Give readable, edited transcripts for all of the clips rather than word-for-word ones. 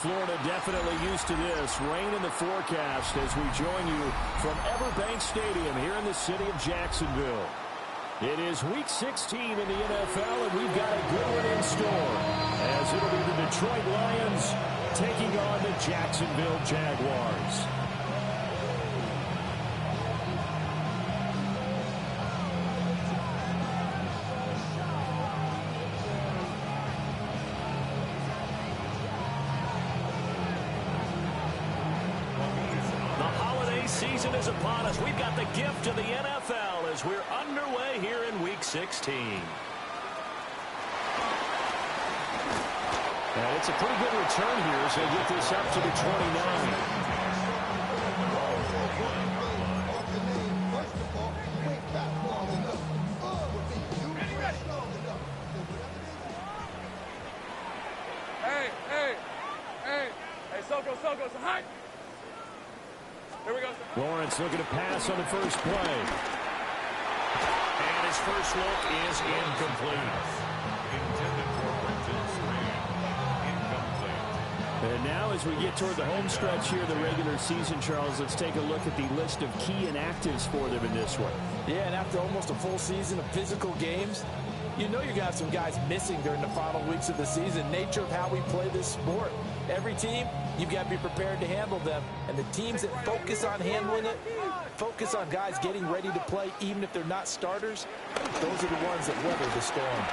Florida definitely used to this. Rain in the forecast as we join you from Everbank Stadium here in the city of Jacksonville. It is Week 16 in the NFL, and we've got a good one in store, as it'll be the Detroit Lions taking on the Jacksonville Jaguars. Season is upon us. We've got the gift of the NFL as we're underway here in Week 16. And it's a pretty good return here as they get this up to the 29. So high. Here we go. Lawrence looking to pass on the first play. And his first look is incomplete. And now as we get toward the home stretch here, the regular season, Charles, let's take a look at the list of key inactives for them in this one. Yeah, and after almost a full season of physical games, you know you're going to have some guys missing during the final weeks of the season. Nature of how we play this sport. Every team, you've got to be prepared to handle them. And the teams that focus on handling it, focus on guys getting ready to play, even if they're not starters, those are the ones that weather the storm.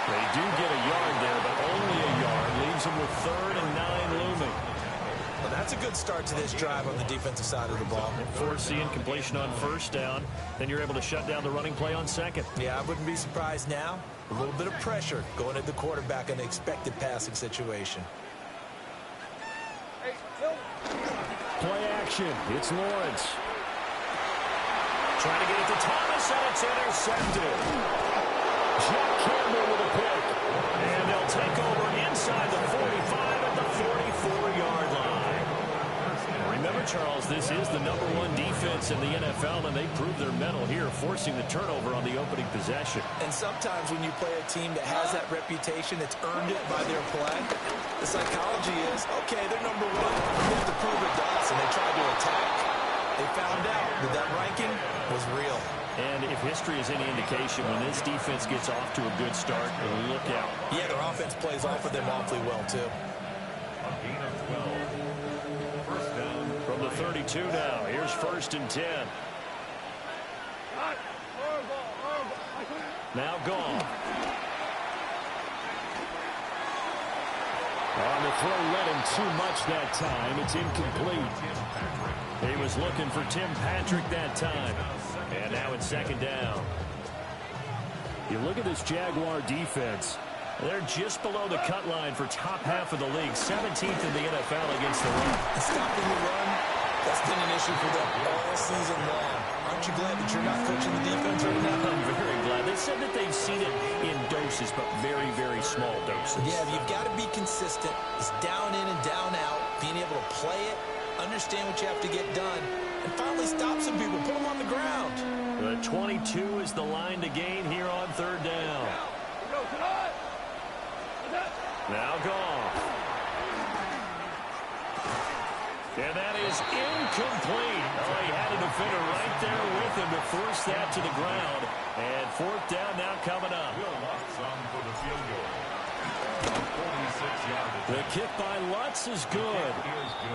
They do get a yard there, but only a yard. Leaves them with 3rd and 9 looming. Well, that's a good start to this drive on the defensive side of the ball. Forcing completion on first down. Then you're able to shut down the running play on second. Yeah, I wouldn't be surprised now. A little bit of pressure going at the quarterback in an expected passing situation. Play action. It's Lawrence. Trying to get it to Thomas, and it's intercepted. Jack Campbell with a pick. And they'll take over inside the 45 at the 44-yard line. Remember, Charles, this is the #1 defense in the NFL, and they proved their mettle here, forcing the turnover on the opening possession. And sometimes when you play a team that has that reputation, that's earned it by their play, the psychology is, okay, they're #1. We have to prove it to us, and they tried to attack. They found out that that ranking was real. And if history is any indication, when this defense gets off to a good start, look out. Yeah, their offense plays off of them awfully well, too. From the 32 now, here's 1st and 10. Now gone. On the throw, led him too much that time. It's incomplete. He was looking for Tim Patrick that time. And now it's 2nd down. You look at this Jaguar defense. They're just below the cut line for top half of the league. 17th in the NFL against the run. Stopping the run, that's been an issue for them all season long. Aren't you glad that you're not coaching the defense right now? I'm very glad. They said that they've seen it in doses, but very, very small doses. Yeah, you've got to be consistent. It's down in and down out. Being able to play it, understand what you have to get done, and finally stop some people. Put them on the ground. The 22 is the line to gain here on 3rd down. Now gone. And that is incomplete. Oh, he had a defender right there with him to force that to the ground. And 4th down now coming up. The kick by Lutz is good.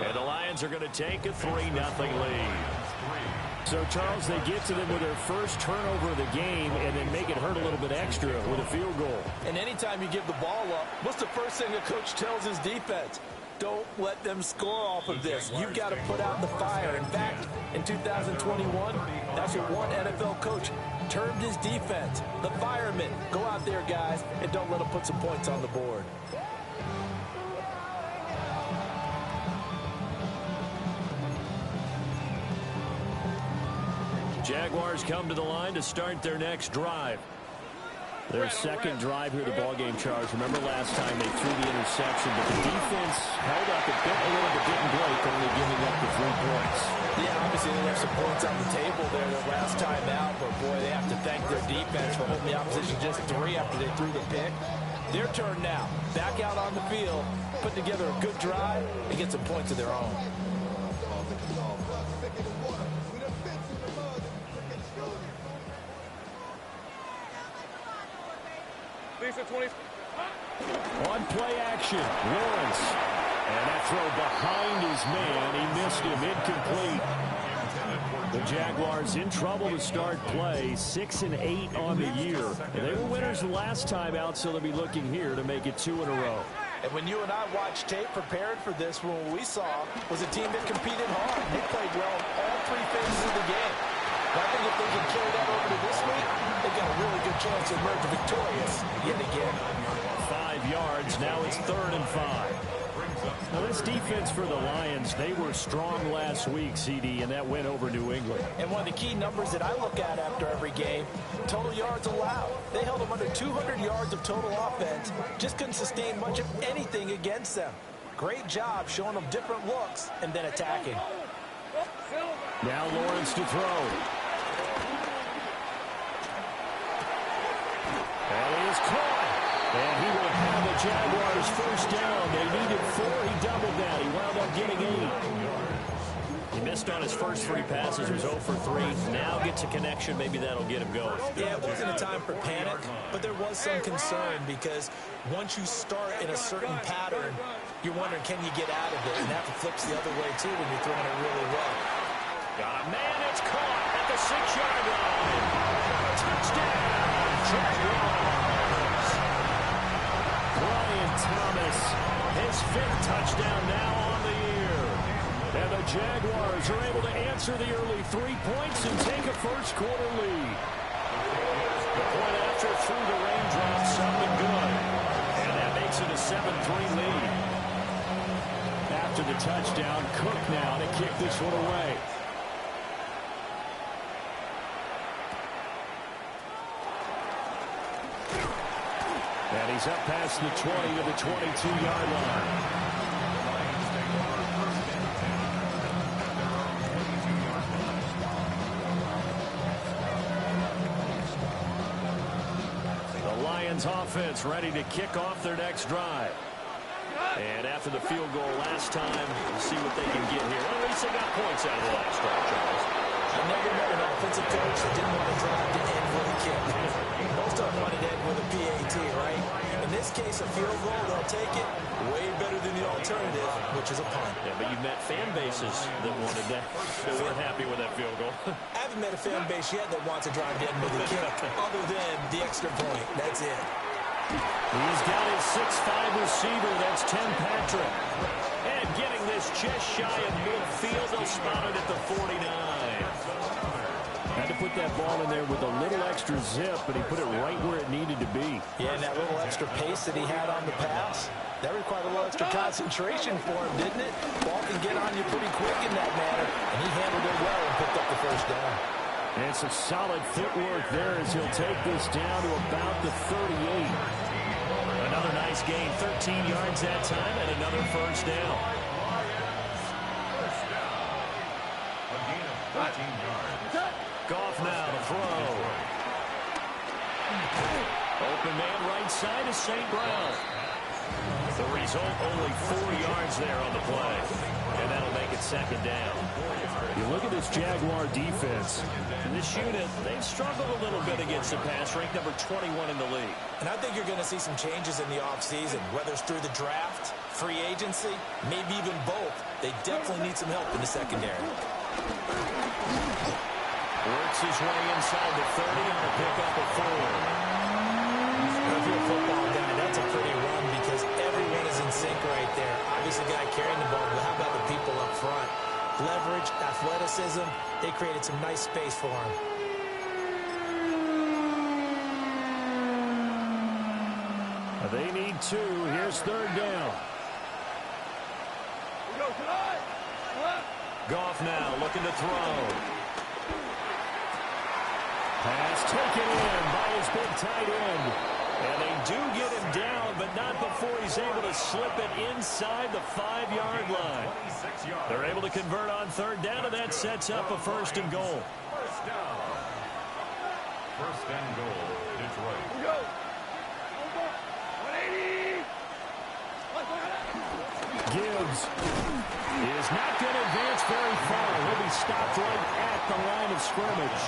And the Lions are going to take a 3-0 lead. So, Charles, they get to them with their first turnover of the game and then make it hurt a little bit extra with a field goal. And anytime you give the ball up, what's the first thing a coach tells his defense? Don't let them score off of this. You've got to put out the fire. In fact, in 2021, that's what one NFL coach termed his defense. The firemen. Go out there, guys, and don't let them put some points on the board. Jaguars come to the line to start their next drive. Their second drive here, the ballgame, Charles. Remember last time they threw the interception, but the defense held up a little bit, didn't break, only giving up the 3 points. Yeah, obviously they have some points on the table there the last time out, but boy, they have to thank their defense for holding the opposition just 3 after they threw the pick. Their turn now. Back out on the field, put together a good drive, and get some points of their own. Lisa 20. On play action, Lawrence. And that throw behind his man. He missed him, incomplete. The Jaguars in trouble to start play, 6-8 on the year. And they were winners the last time out, so they'll be looking here to make it 2 in a row. And when you and I watched tape prepared for this, what we saw was a team that competed hard. They played well in all 3 phases of the game. But I think if they can carry that over to this week, they've got a really good chance to emerge victorious yet again. 5 yards, now it's 3rd and 5. Now this defense for the Lions, they were strong last week, CD, and that win over New England. And one of the key numbers that I look at after every game, total yards allowed. They held them under 200 yards of total offense, just couldn't sustain much of anything against them. Great job showing them different looks and then attacking. Now Lawrence to throw. And he is caught. And he will have the Jaguars first down. They needed 4. He doubled that. He wound up getting 8. He missed on his first 3 passes. He was 0 for 3. Now gets a connection. Maybe that'll get him going. Yeah, it wasn't a time for panic, but there was some concern because once you start in a certain pattern, you're wondering, can you get out of it? And that flips the other way, too, when you're throwing it really well. Got a man. It's caught at the 6-yard line. Touchdown, Jaguars. Thomas, his 5th touchdown now on the year. And the Jaguars are able to answer the early 3 points and take a first-quarter lead. The point after through the raindrops sounded good. And that makes it a 7-3 lead. After the touchdown, Cook now to kick this one away. And he's up past the 20 to the 22-yard line. The Lions offense ready to kick off their next drive. And after the field goal last time, we'll see what they can get here. Well, at least they got points out of the last drive, Charles. I never met an offensive coach that didn't want to drive to end with a kick. Most of them wanted to end with a PAT, right? In this case, a field goal, they'll take it way better than the alternative, which is a punt. Yeah, but you've met fan bases that wanted that, that weren't happy with that field goal. I haven't met a fan base yet that wants to drive to end with a kick, other than the extra point. That's it. He's got his 6'5" receiver. That's Tim Patrick. And getting this just shy of midfield, they'll spot it at the 49. Had to put that ball in there with a little extra zip, but he put it right where it needed to be. Yeah, and that little extra pace that he had on the pass, that required a little extra concentration for him, didn't it? Ball can get on you pretty quick in that manner, and he handled it well and picked up the first down. And some solid footwork there as he'll take this down to about the 38. Another nice gain, 13 yards that time, and another first down. A gain of 13 yards. Goff now to throw. Open man right side is St. Brown. The result, only 4 yards there on the play. And that'll make it second down. You look at this Jaguar defense. And this unit, they've struggled a little bit against the pass, ranked number 21 in the league. And I think you're going to see some changes in the offseason, whether it's through the draft, free agency, maybe even both. They definitely need some help in the secondary. Works his way inside the 30 on the pickup of 4. If you're a football guy, that's a pretty run because everyone is in sync right there. Obviously, the guy carrying the ball, but how about the people up front? Leverage, athleticism, they created some nice space for him. They need 2. Here's 3rd down. Goff now looking to throw. Pass taken in by his big tight end. And they do get him down, but not before he's able to slip it inside the 5-yard line. They're able to convert on 3rd down, and that sets up a 1st and goal. First down. 1st and goal, Detroit. Gibbs is not going to advance very far. He'll be stopped right at the line of scrimmage.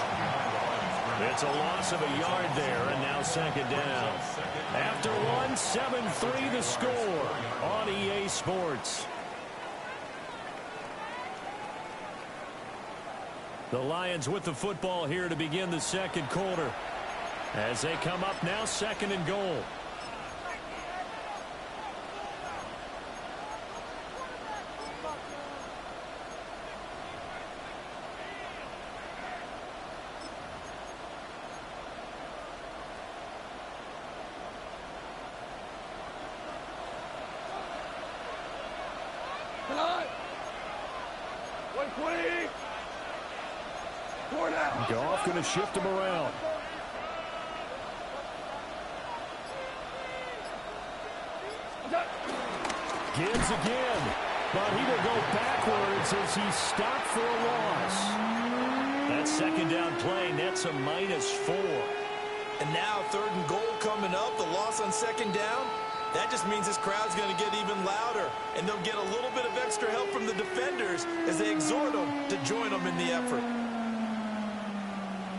It's a loss of a yard there, and now second down. After one, 7-3 the score on EA Sports. The Lions with the football here to begin the second quarter. As they come up now, second and goal. Goff going to shift him around. Gibbs again, but he will go backwards as he's stopped for a loss. That second down play nets a -4. And now third and goal coming up. The loss on second down. That just means this crowd's going to get even louder. And they'll get a little bit of extra help from the defenders as they exhort them to join them in the effort.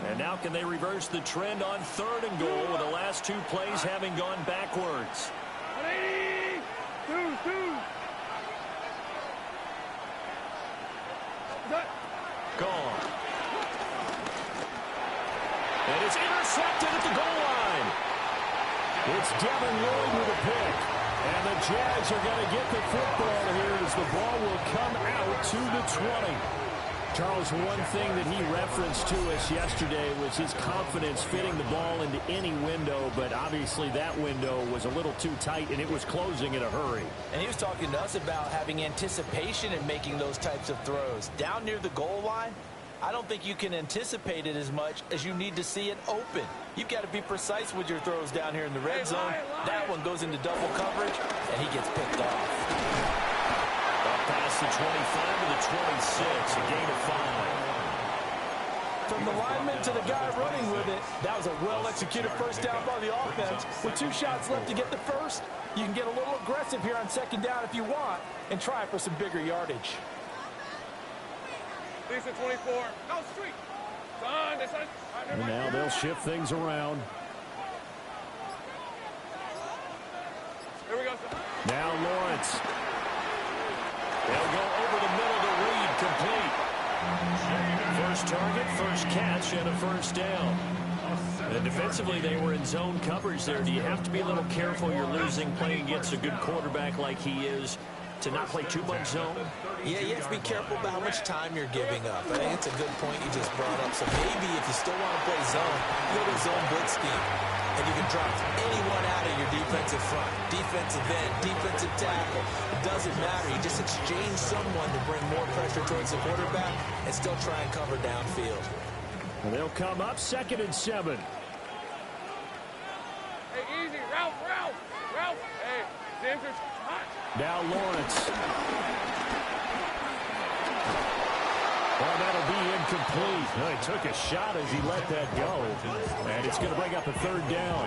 And now can they reverse the trend on third and goal with the last two plays having gone backwards? 180! Gone. And it's intercepted at the goal line. It's Devin Lloyd with a pick. And the Jags are going to get the football here as the ball will come out to the 20. Charles, one thing that he referenced to us yesterday was his confidence fitting the ball into any window, but obviously that window was a little too tight, and it was closing in a hurry. And he was talking to us about having anticipation in making those types of throws. Down near the goal line, I don't think you can anticipate it as much as you need to see it open. You've got to be precise with your throws down here in the red zone. That one goes into double coverage, and he gets picked off. Past the 25 to the 26, a gain of 5. From the lineman to the guy running with it, that was a well-executed first down by the offense. With 2 shots left to get the first, you can get a little aggressive here on second down if you want and try for some bigger yardage. Lisa 24. No, street. And now they'll shift things around. Here we go, son. Now Lawrence. They'll go over the middle to Reed, complete. First target, first catch, and a first down. And defensively, they were in zone coverage there. Do you have to be a little careful? You're losing playing against a good quarterback like he is to not play too much zone? Yeah, you have to be careful about how much time you're giving up. I think it's a good point you just brought up. So maybe if you still want to play zone, you go to zone blitz scheme. And you can drop anyone out of your defensive front. Defensive end, defensive tackle. It doesn't matter. You just exchange someone to bring more pressure towards the quarterback and still try and cover downfield. And they'll come up 2nd and 7. Hey, easy. Ralph. Hey, James is hot. Now Lawrence. Well, that'll be incomplete. He took a shot as he let that go. And it's going to bring up a 3rd down.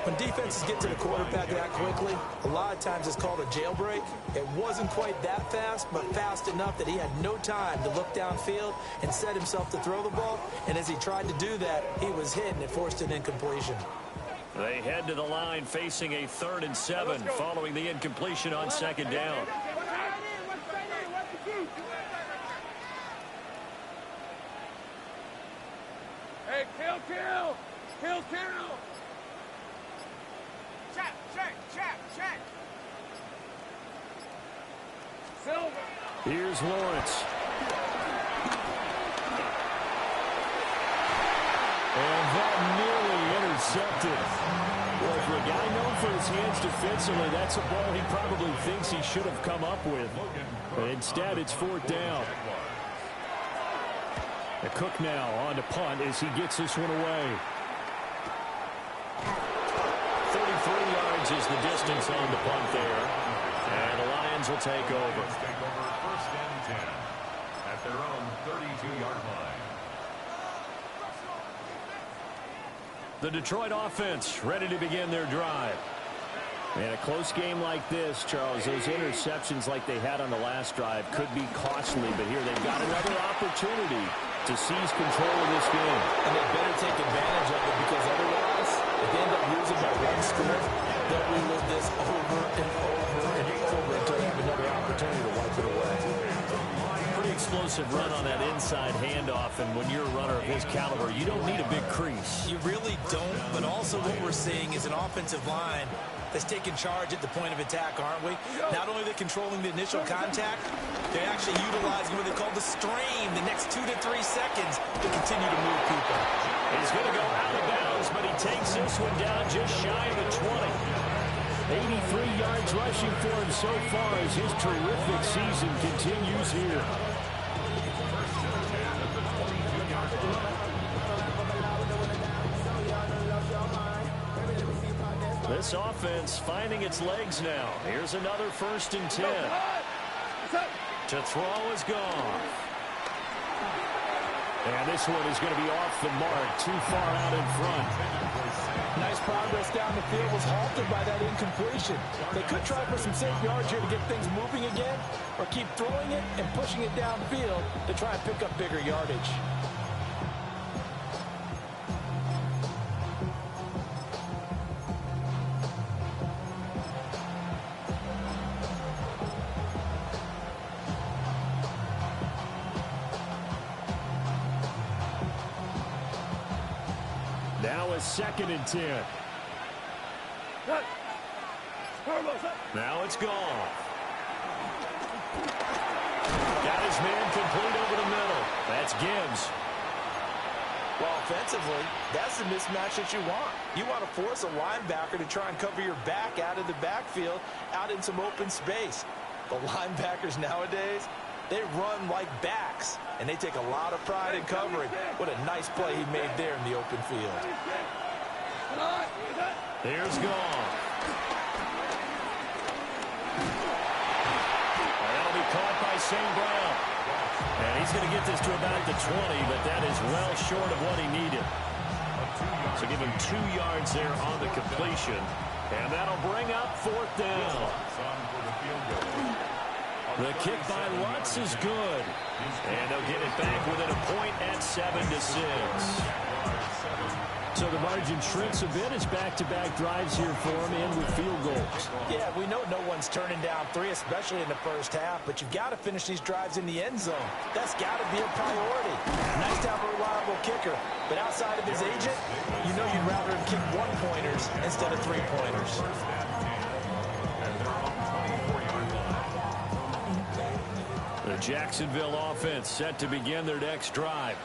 When defenses get to the quarterback that quickly, a lot of times it's called a jailbreak. It wasn't quite that fast, but fast enough that he had no time to look downfield and set himself to throw the ball. And as he tried to do that, he was hit and it forced an incompletion. They head to the line facing a 3rd and 7 following the incompletion on second down. Hey, kill. Check. Silver. Here's Lawrence. And that nearly intercepted. Well, for a guy known for his hands defensively, that's a ball he probably thinks he should have come up with. But instead, it's 4th down. The Cook now on to punt as he gets this one away. 33 yards is the distance on the punt there. And the Lions will take over. Take over 1st and 10 at their own 32-yard line. The Detroit offense ready to begin their drive. And a close game like this, Charles, those interceptions like they had on the last drive could be costly. But here they've got another opportunity to seize control of this game. And they better take advantage of it because otherwise, if they end up losing by one score, they'll relive this over and over and over until they have another opportunity to wipe it away. Pretty explosive run on that inside handoff, and when you're a runner of his caliber, you don't need a big crease. You really don't, but also what we're seeing is an offensive line that's taking charge at the point of attack, aren't we? Not only are they controlling the initial contact, they're actually utilizing what they call the strain, the next 2 to 3 seconds to continue to move people. He's going to go out of bounds, but he takes this one down just shy of the 20. 83 yards rushing for him so far as his terrific season continues here. This offense finding its legs now. Here's another 1st and 10. To throw is gone. And this one is going to be off the mark, too far out in front. Nice progress down the field was halted by that incompletion. They could try for some safe yards here to get things moving again, or keep throwing it and pushing it downfield to try and pick up bigger yardage. Now a 2nd and 10. Now it's gone. Got his man complete over the middle. That's Gibbs. Well, offensively, that's the mismatch that you want. You want to force a linebacker to try and cover your back out of the backfield, out in some open space. The linebackers nowadays, they run like backs, and they take a lot of pride in covering. What a nice play he made there in the open field. There's gone. That'll be caught by St. Brown. And he's going to get this to about the 20, but that is well short of what he needed. So give him 2 yards there on the completion. And that'll bring up 4th down. The kick by Lutz is good. And they'll get it back within a point at 7-6. So the margin shrinks a bit as back-to-back drives here for him and with field goals. Yeah, we know no one's turning down 3, especially in the first half, but you've got to finish these drives in the end zone. That's got to be a priority. Nice to have a reliable kicker, but outside of his agent, you know you'd rather him kick 1-pointers instead of 3-pointers. The Jacksonville offense set to begin their next drive.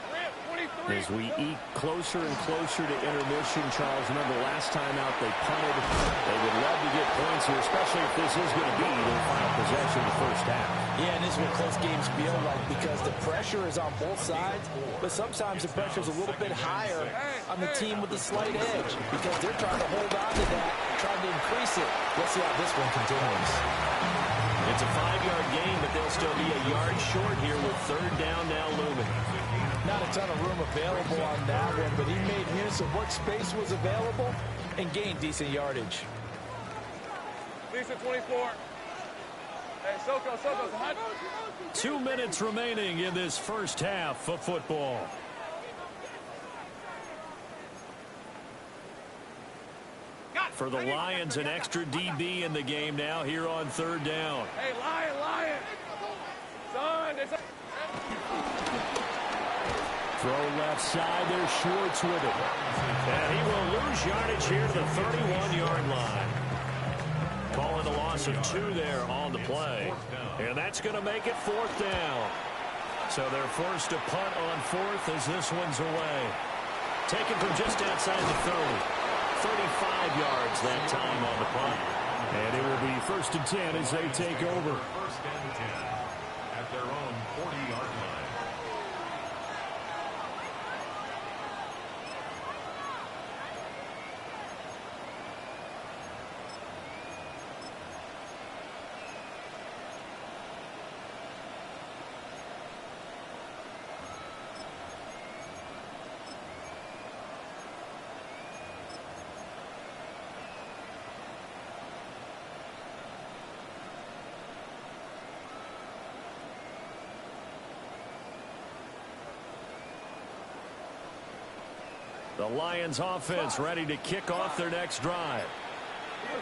As we eke closer and closer to intermission, Charles, remember last time out they punted. They would love to get points here, especially if this is going to be their final possession of the first half. Yeah, and this is what close games feel like because the pressure is on both sides, but sometimes the pressure is a little bit higher on the team with the slight edge because they're trying to hold on to that, trying to increase it. Let's see how this one continues. It's a 5-yard gain, but they'll still be a yard short here with 3rd down now looming. Not a ton of room available on that one, but he made use of what space was available and gained decent yardage. Lisa 24. Hey, Soko. 2 minutes remaining in this first half of football. For the Lions, an extra DB in the game now here on 3rd down. Hey, Lion. Son, it's Throw left side, there's Schwartz with it. And he will lose yardage here to the 31-yard line. Calling a loss of 2 there on the play. And that's going to make it 4th down. So they're forced to punt on 4th as this one's away. Taken from just outside the 30. 35 yards that time on the punt. And it will be 1st and 10 as they take over. 1st and 10 at their own 40-yard line. The Lions offense ready to kick off their next drive.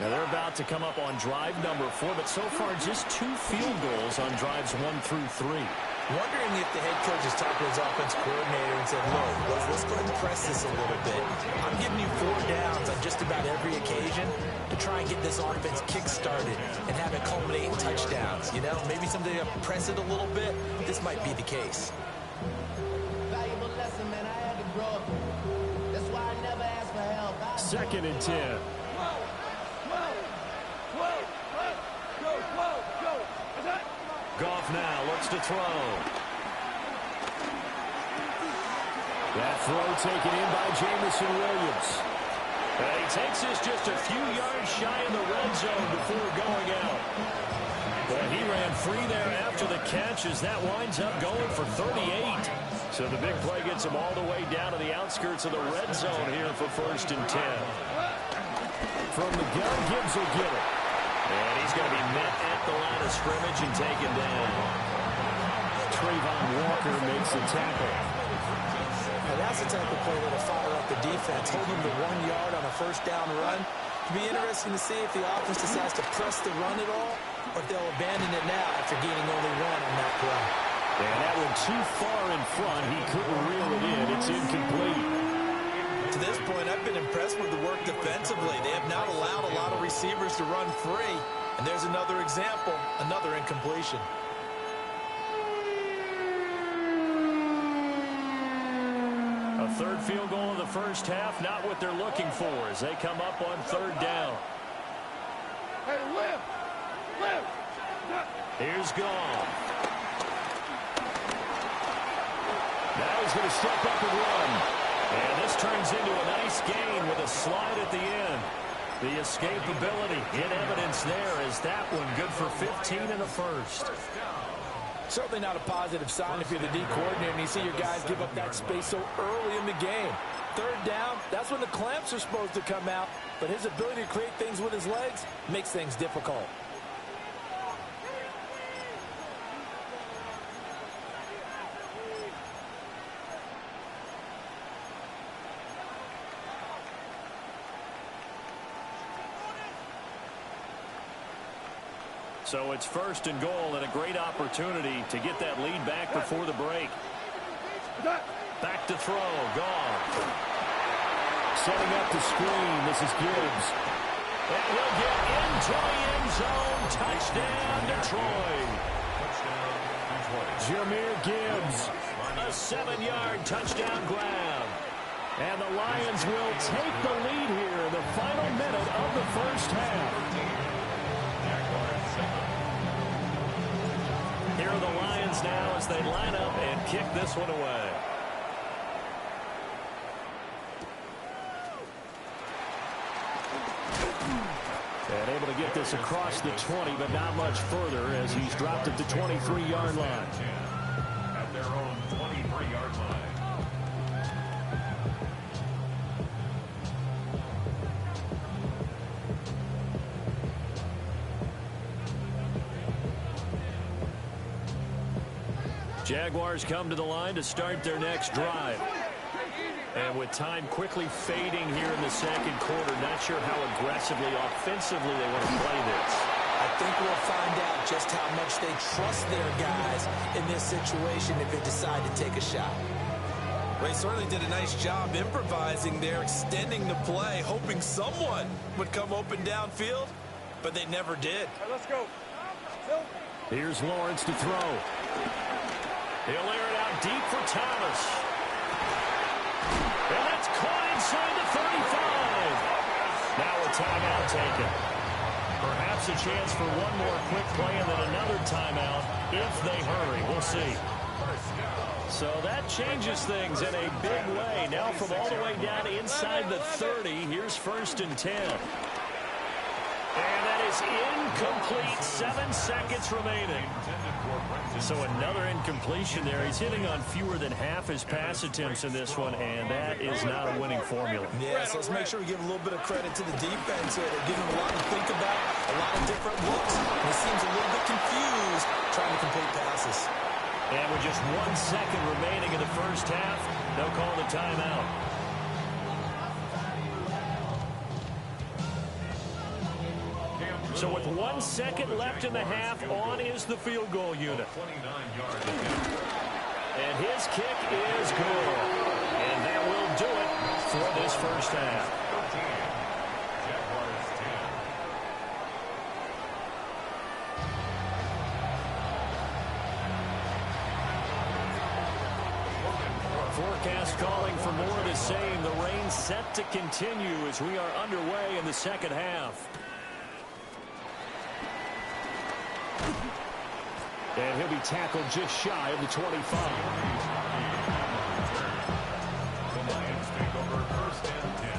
Now they're about to come up on drive number 4, but so far just 2 field goals on drives 1 through 3. Wondering if the head coach has talked to his offense coordinator and said, look, let's go ahead and press this a little bit. I'm giving you 4 downs on just about every occasion to try and get this offense kick-started and have it culminate in touchdowns. You know, maybe something to press it a little bit. This might be the case. Valuable lesson, man. I had to grow up. That's why I never asked for help. 2nd and 10. Goff now looks to throw. That throw taken in by Jameson Williams. And he takes this just a few yards shy in the red zone before going out. But he ran free there after the catch as that winds up going for 38. So the big play gets him all the way down to the outskirts of the red zone here for 1st and 10. From the gun, Gibbs will get it. And he's going to be met at the line of scrimmage and taken down. Trayvon Walker makes the tackle. Now that's the type of play that'll fire up the defense. Hold them to 1 yard on a 1st down run. It'll be interesting to see if the offense decides to press the run at all, or if they'll abandon it now after gaining only 1 on that play. And that one too far in front. He couldn't reel it in. It's incomplete. To this point, I've been impressed with the work defensively. They have not allowed a lot of receivers to run free. And there's another example, another incompletion. A 3rd field goal in the 1st half, not what they're looking for as they come up on 3rd down. Hey, lift! Here's Goff. Now he's going to step up and run. And this turns into a nice gain with a slide at the end. The escapability in evidence there as that one good for 15 in the 1st. Certainly not a positive sign if you're the D coordinator and you see your guys give up that space so early in the game. 3rd down, that's when the clamps are supposed to come out, but his ability to create things with his legs makes things difficult. So it's 1st and goal and a great opportunity to get that lead back before the break. Back to throw. Goff. Setting up the screen. This is Gibbs. And he'll get into the end zone. Touchdown, Detroit. Jahmyr Gibbs. A 7-yard touchdown grab. And the Lions will take the lead here in the final minute of the 1st half. Here are the Lions now as they line up and kick this one away. And able to get this across the 20, but not much further as he's dropped at the 23-yard line. At their own 23-yard line. Jaguars come to the line to start their next drive. And with time quickly fading here in the 2nd quarter, not sure how aggressively, offensively they want to play this. I think we'll find out just how much they trust their guys in this situation if they decide to take a shot. Well, they certainly did a nice job improvising there, extending the play, hoping someone would come open downfield, but they never did. All right, let's go. Here's Lawrence to throw. He'll air it out deep for Thomas. And that's caught inside the 35. Now a timeout taken. Perhaps a chance for one more quick play and then another timeout if they hurry. We'll see. So that changes things in a big way. Now from all the way down inside the 30, here's 1st and 10. And that is incomplete. 7 seconds remaining. So another incompletion there. He's hitting on fewer than half his pass attempts in this one, and that is not a winning formula. Yeah, so let's make sure we give a little bit of credit to the defense here. They're giving him a lot to think about, a lot of different looks. And he seems a little bit confused trying to complete passes. And with just 1 second remaining in the 1st half, they'll call the timeout. So with 1 second left in the half, on is the field goal unit. 29 yards. And his kick is good. And that will do it for this first half. Jaguars 10. Forecast calling for more of the same. The rain set to continue as we are underway in the second half. And he'll be tackled just shy of the 25. The Lions take over first and 10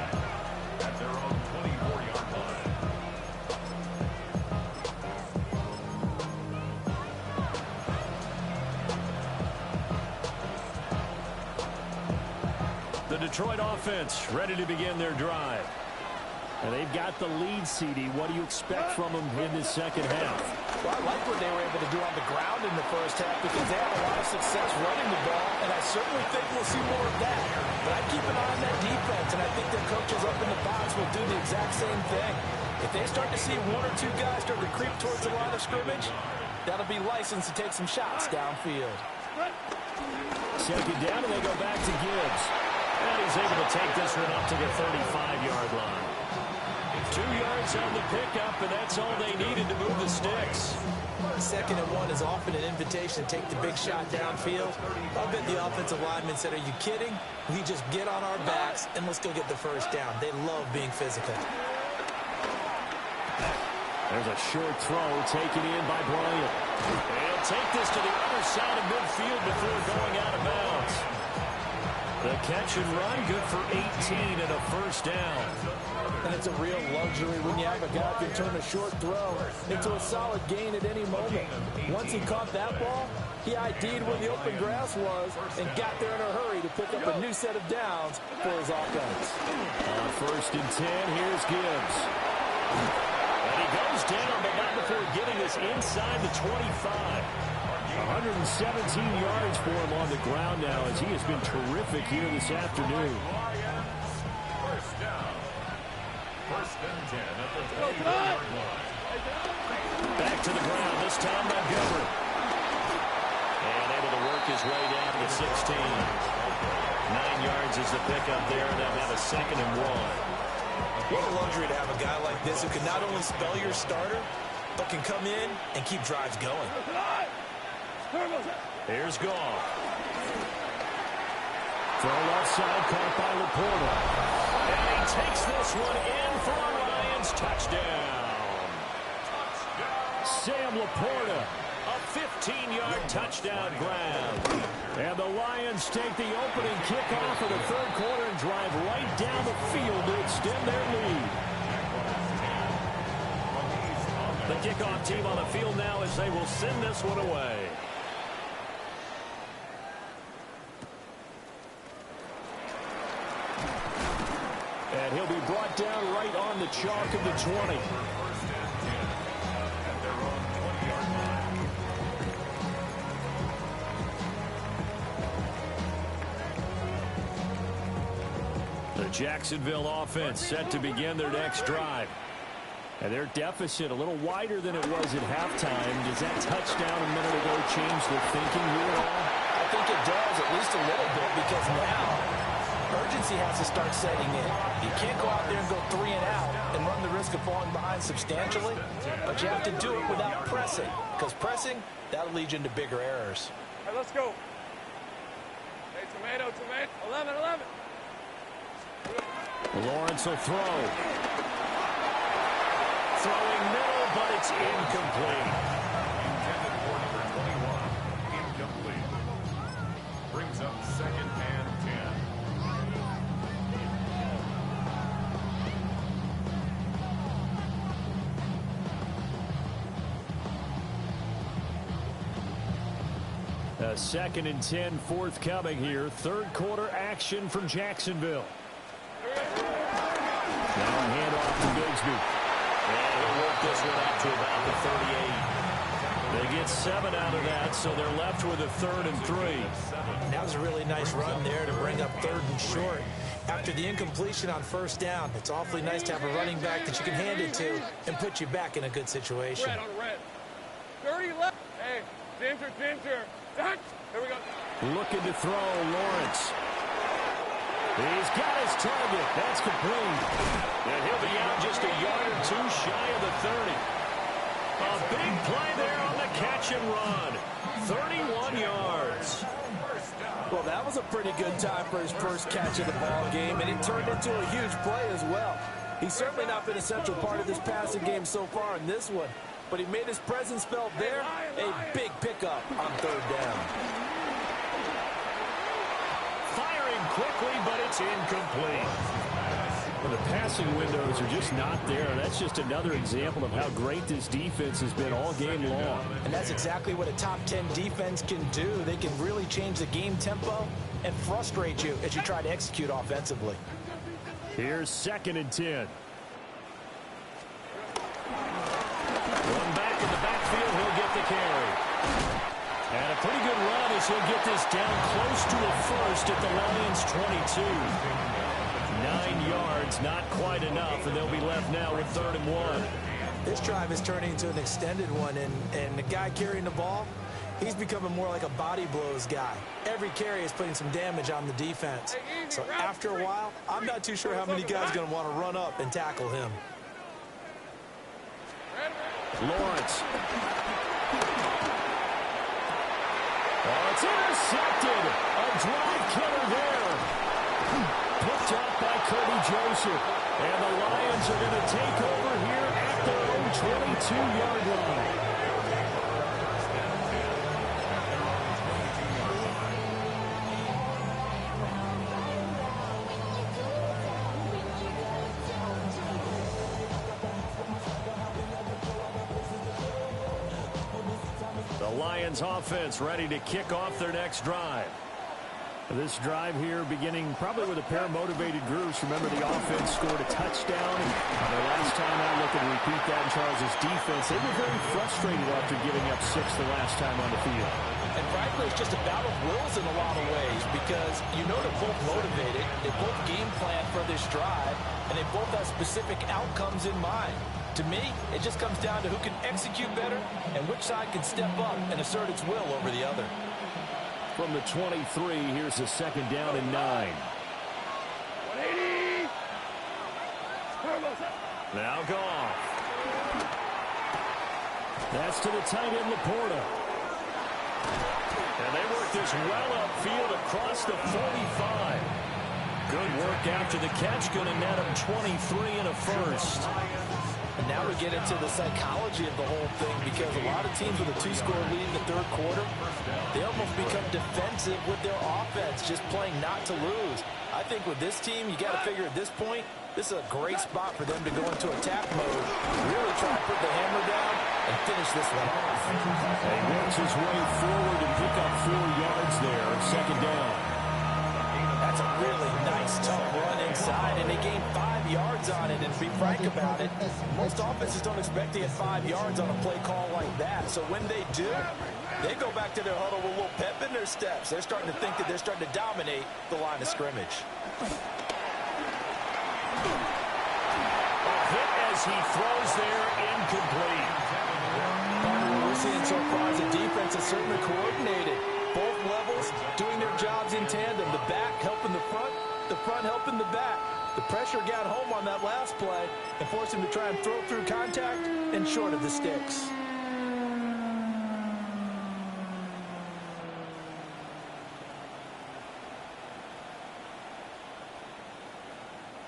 at their own 24-yard line. The Detroit offense ready to begin their drive. And they've got the lead, CD. What do you expect from them in this second half? Well, I like what they were able to do on the ground in the first half because they had a lot of success running the ball, and I certainly think we'll see more of that. But I keep an eye on that defense, and I think their coaches up in the box will do the exact same thing. If they start to see one or two guys start to creep towards the line of scrimmage, that'll be licensed to take some shots downfield. Second down, and they go back to Gibbs. And he's able to take this one up to the 35-yard line. 2 yards on the pickup, and that's all they needed to move the sticks. Second and 1 is often an invitation to take the big shot downfield. I'll bet the offensive lineman said, are you kidding? We just get on our backs, and let's go get the first down. They love being physical. There's a short throw taken in by Bryant. He'll take this to the other side of midfield before going out of bounds. The catch and run, good for 18 and a first down. And it's a real luxury when you have a guy who can turn a short throw into a solid gain at any moment. Once he caught that ball, he ID'd where the open grass was and got there in a hurry to pick up a new set of downs for his offense. First and 10, here's Gibbs. And he goes down, but not before getting this inside the 25. 117 yards for him on the ground now as he has been terrific here this afternoon. First down. First and 10 at the 20-yard line. Back to the ground, this time Montgomery. And able to work his way down to the 16. 9 yards is the pickup there, and they'll have a second and 1. What a luxury to have a guy like this who can not only spell your starter, but can come in and keep drives going. Here's Goff. Throw left side, caught by Laporta. And he takes this one in for a Lions touchdown. Sam Laporta, a 15-yard touchdown grab. And the Lions take the opening kickoff of the third quarter and drive right down the field to extend their lead. The kickoff team on the field now as they will send this one away. And he'll be brought down right on the chalk of the 20. First and 10 at their own 20-yard line. The Jacksonville offense set to begin their next drive. And their deficit a little wider than it was at halftime. Does that touchdown a minute ago change their thinking here at all? I think it does, at least a little bit, because now urgency has to start setting in. You can't go out there and go 3 and out and run the risk of falling behind substantially, but you have to do it without pressing, because pressing, that'll lead you into bigger errors. All right, let's go. Hey, tomato, 11. Lawrence will throw. Throwing middle, but it's incomplete. Intended for number 21. Incomplete. Brings up second and 10. Second and 10 forthcoming here. Third quarter action from Jacksonville. Now a handoff to Bigsby. And he'll work this one out to about the 38. They get 7 out of that, so they're left with a 3rd and 3. That was a really nice run there to bring up 3rd and short. After the incompletion on first down, it's awfully nice to have a running back that you can hand it to and put you back in a good situation. Red on red. 30 left. Hey, center. Here we go. Looking to throw, Lawrence. He's got his target. That's complete. And he'll be out just a yard or two shy of the 30. A big play there on the catch and run. 31 yards. Well, that was a pretty good time for his first catch of the ball game, and it turned into a huge play as well. He's certainly not been a central part of this passing game so far in this one, but he made his presence felt there. A big pickup on third down. Firing quickly, but it's incomplete. Well, the passing windows are just not there. That's just another example of how great this defense has been all game long. And that's exactly what a top 10 defense can do. They can really change the game tempo and frustrate you as you try to execute offensively. Here's 2nd and 10. One back in the backfield, he'll get the carry. And a pretty good run as he'll get this down close to a first at the Lions' 22. 9 yards, not quite enough, and they'll be left now with 3rd and 1. This drive is turning into an extended one, and the guy carrying the ball, he's becoming more like a body blows guy. Every carry is putting some damage on the defense. So after a while, I'm not too sure how many guys are going to want to run up and tackle him. Lawrence. Oh, it's intercepted. A drive killer there. Picked up by Kirby Joseph. And the Lions are going to take over here at their own 22-yard line. The Lions offense ready to kick off their next drive. This drive here beginning probably with a pair of motivated groups. Remember, the offense scored a touchdown. And the last time I look and repeat that in Charles' defense, they were very frustrated after giving up 6 the last time on the field. And frankly, it's just a battle of wills in a lot of ways because you know they're both motivated, they both game plan for this drive, and they both have specific outcomes in mind. To me, it just comes down to who can execute better and which side can step up and assert its will over the other. From the 23, here's a 2nd down and 9. 180. Now Goff. That's to the tight end, Laporta. And they work this well upfield across the 45. Good work after the catch. Going to net him 23 and a first. And now we get into the psychology of the whole thing because a lot of teams with a 2-score lead in the 3rd quarter, they almost become defensive with their offense, just playing not to lose. I think with this team, you got to figure at this point, this is a great spot for them to go into attack mode, really try to put the hammer down and finish this one off. He works his way forward and pick up 4 yards there, 2nd down. That's a really nice, tough run inside, and they gained 5 yards on it. And to be frank about it, most offenses don't expect to get 5 yards on a play call like that. So when they do, they go back to their huddle with a little pep in their steps. They're starting to think that they're starting to dominate the line of scrimmage. A hit as he throws there, incomplete. Part of what we're seeing so far is the defense is certainly coordinated. Both levels doing their jobs in tandem. The back helping the front helping the back. The pressure got home on that last play and forced him to try and throw through contact and short of the sticks.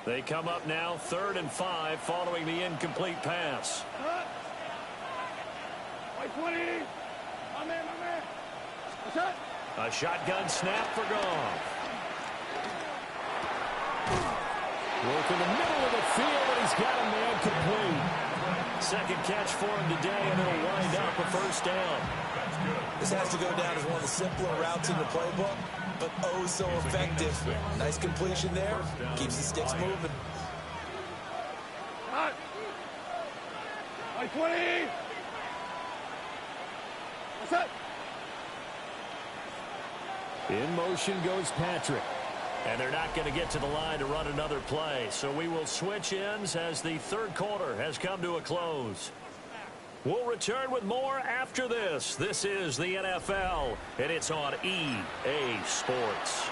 They come up now 3rd and 5 following the incomplete pass. White 20. My man. What's up? A shotgun snap for Goff. Work in the middle of the field, and he's got a man complete. 2nd catch for him today, and it'll wind up a first down. This has to go down as one of the simpler routes in the playbook, but oh so effective. Nice completion there. Keeps the sticks moving. Hot. White 20. What's up? In motion goes Patrick. And they're not going to get to the line to run another play. So we will switch ends as the third quarter has come to a close. We'll return with more after this. This is the NFL, and it's on EA Sports.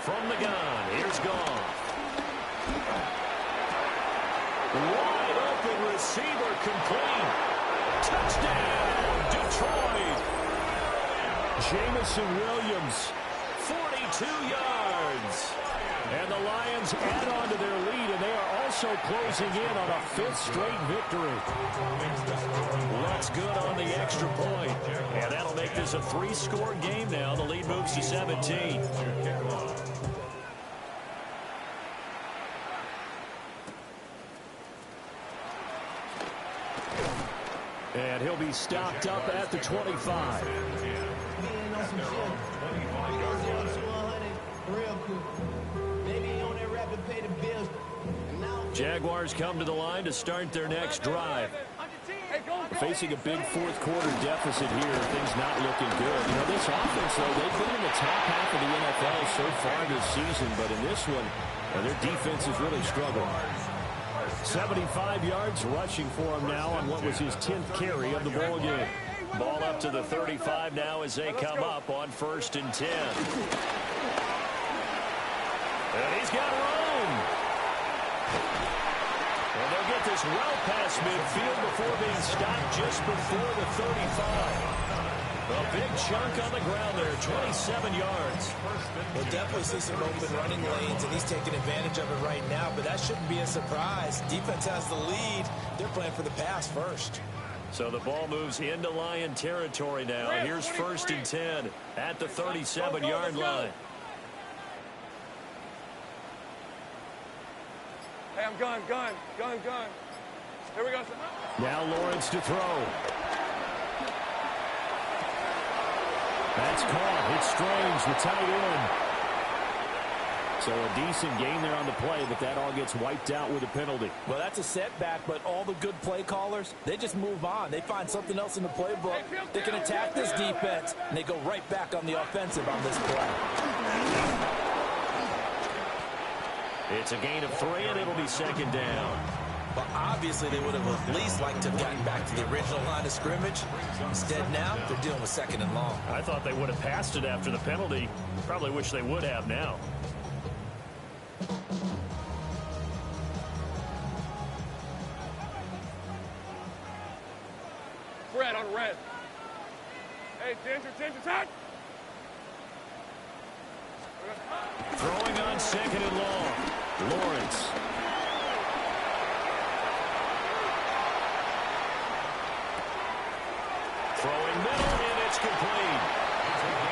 From the gun, here's Goff. Wide open receiver complete. Touchdown, Detroit. Jamison Williams. 42 yards. And the Lions add on to their lead, and they are also closing in on a fifth straight victory. That's good on the extra point. And that'll make this a three-score game now. The lead moves to 17. And he'll be stopped up at the 25. Jaguars come to the line to start their next drive. Facing a big fourth quarter deficit here, things not looking good. You know, this offense, though, they've been in the top half of the NFL so far this season, but in this one, their defense has really struggled. 75 yards rushing for him now on what was his 10th carry of the ball game. Ball up to the 35 now as they come up on 1st and 10. And he's got room. And they'll get this well past midfield before being stopped just before the 35. A big chunk on the ground there, 27 yards. We'll definitely see some open running lanes, and he's taking advantage of it right now, but that shouldn't be a surprise. Defense has the lead. They're playing for the pass first. So the ball moves into Lion territory now. Here's 1st and 10 at the 37-yard line. Hey, I'm gun. Here we go. Now Lawrence to throw. That's caught. It's Strange, the tight end. So a decent gain there on the play, but that all gets wiped out with a penalty. Well, that's a setback, but all the good play callers, they just move on. They find something else in the playbook. They can attack this defense, and they go right back on the offensive on this play. It's a gain of 3, and it'll be 2nd down. But obviously they would have at least liked to have gotten back to the original line of scrimmage. Instead now, they're dealing with 2nd and long. I thought they would have passed it after the penalty. Probably wish they would have now. Red on red. Hey, Ginger, touch! Throwing on 2nd and long. Lawrence. Throwing middle, and it's complete.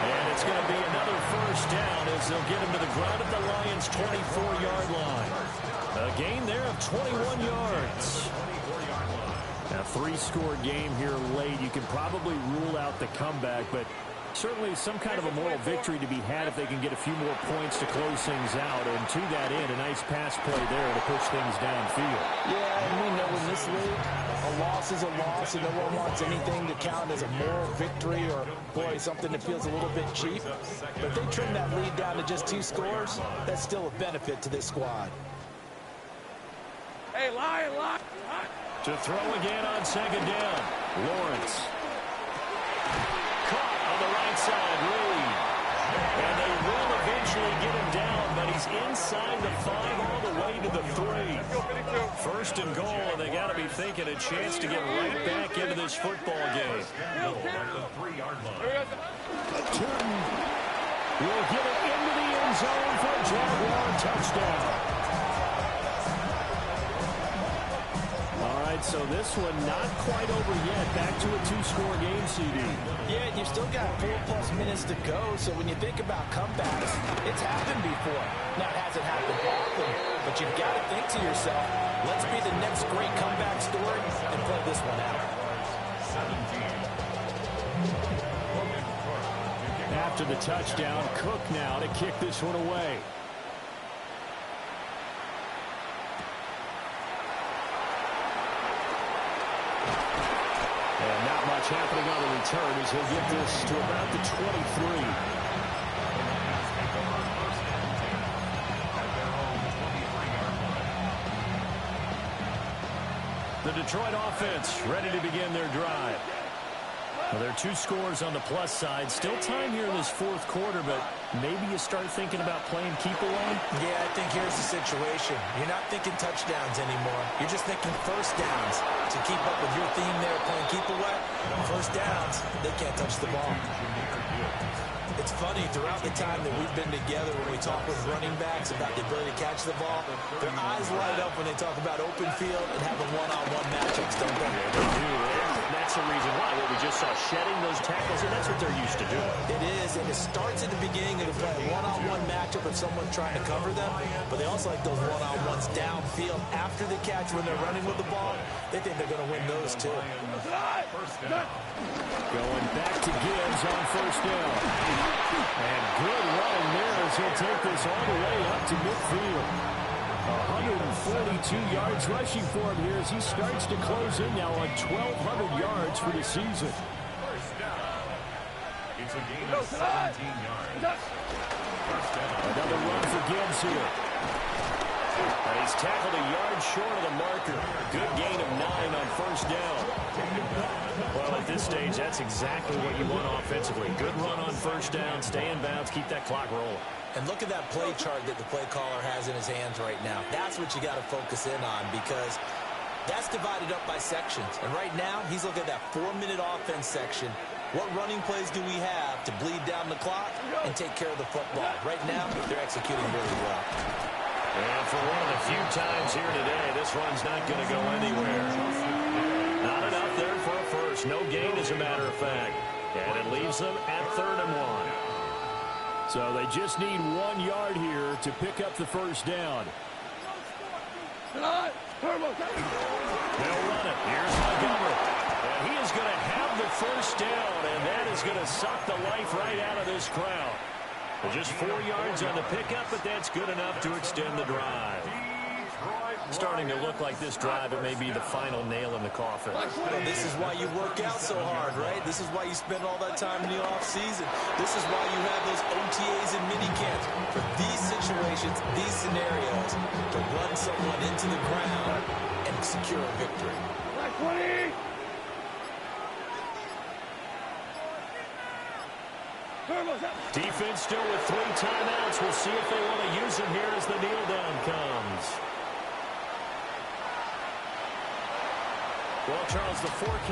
And it's going to be another 1st down as they'll get him to the ground at the Lions' 24-yard line. A gain there of 21 yards. A 3-score game here late. You can probably rule out the comeback, but certainly some kind of a moral victory to be had if they can get a few more points to close things out. And to that end, a nice pass play there to push things downfield. Yeah, and we know in this league, a loss is a loss, and no one wants anything to count as a moral victory or, boy, something that feels a little bit cheap. But if they trim that lead down to just 2 scores, that's still a benefit to this squad. Hey, Lion. To throw again on 2nd down. Lawrence. Caught on the right side, Reed. And they will eventually get him down, but he's inside the 5 all the way to the 3. 1st and goal, and they got to be thinking a chance to get right back into this football game. Turton will get it into the end zone for a Jaguar touchdown. So this one not quite over yet. Back to a 2-score game, CD. Yeah, you've still got 4+ minutes to go, so when you think about comebacks, it's happened before. Now, it hasn't happened often, but you've got to think to yourself, let's be the next great comeback story and play this one out. After the touchdown, Cook now to kick this one away. And not much happening on the return as he'll get this to about the 23. The Detroit offense ready to begin their drive. Well, there are 2 scores on the plus side. Still time here in this fourth quarter, but maybe you start thinking about playing keep away? Yeah, I think here's the situation. You're not thinking touchdowns anymore. You're just thinking first downs. To keep up with your theme there, playing keep away, first downs, they can't touch the ball. It's funny, throughout the time that we've been together, when we talk with running backs about the ability to catch the ball, their eyes light up when they talk about open field and having one-on-one matchups, don't they? They do. And that's the reason why. What we just saw, shedding those tackles, and that's what they're used to doing. It is, and it starts at the beginning of the play, a one-on-one matchup if someone's trying to cover them, but they also like those one-on-ones downfield after the catch when they're running with the ball. They think they're going to win those, too. Going back to Gibbs on first down. And good running there as he'll take this all the way up to midfield. 142 yards rushing for him here as he starts to close in now on 1,200 yards for the season. First down. It's a gain of 17 yards. First down. Another run for Gibbs here. And he's tackled a yard short of the marker. Good gain of 9 on first down. Well, at this stage, that's exactly what you want offensively. Good run on first down, stay in bounds, keep that clock rolling. And look at that play chart that the play caller has in his hands right now. That's what you got to focus in on because that's divided up by sections. And right now, he's looking at that 4-minute offense section. What running plays do we have to bleed down the clock and take care of the football? Right now, they're executing really well. And for one of the few times here today, this run's not going to go anywhere. Not enough there for a first. No gain, as a matter of fact. And it leaves them at 3rd and 1. So they just need 1 yard here to pick up the first down. They'll run it. Here's Montgomery. And he is going to have the first down, and that is going to suck the life right out of this crowd. Just 4 yards on the pickup, but that's good enough to extend the drive. Starting to look like this drive, it may be the final nail in the coffin. Well, this is why you work out so hard, right? This is why you spend all that time in the offseason. This is why you have those OTAs and minicamps. For these situations, these scenarios, to run someone into the ground and secure a victory. 20! Defense still with 3 timeouts. We'll see if they want to use them here as the kneel down comes. Well, Charles, the forecast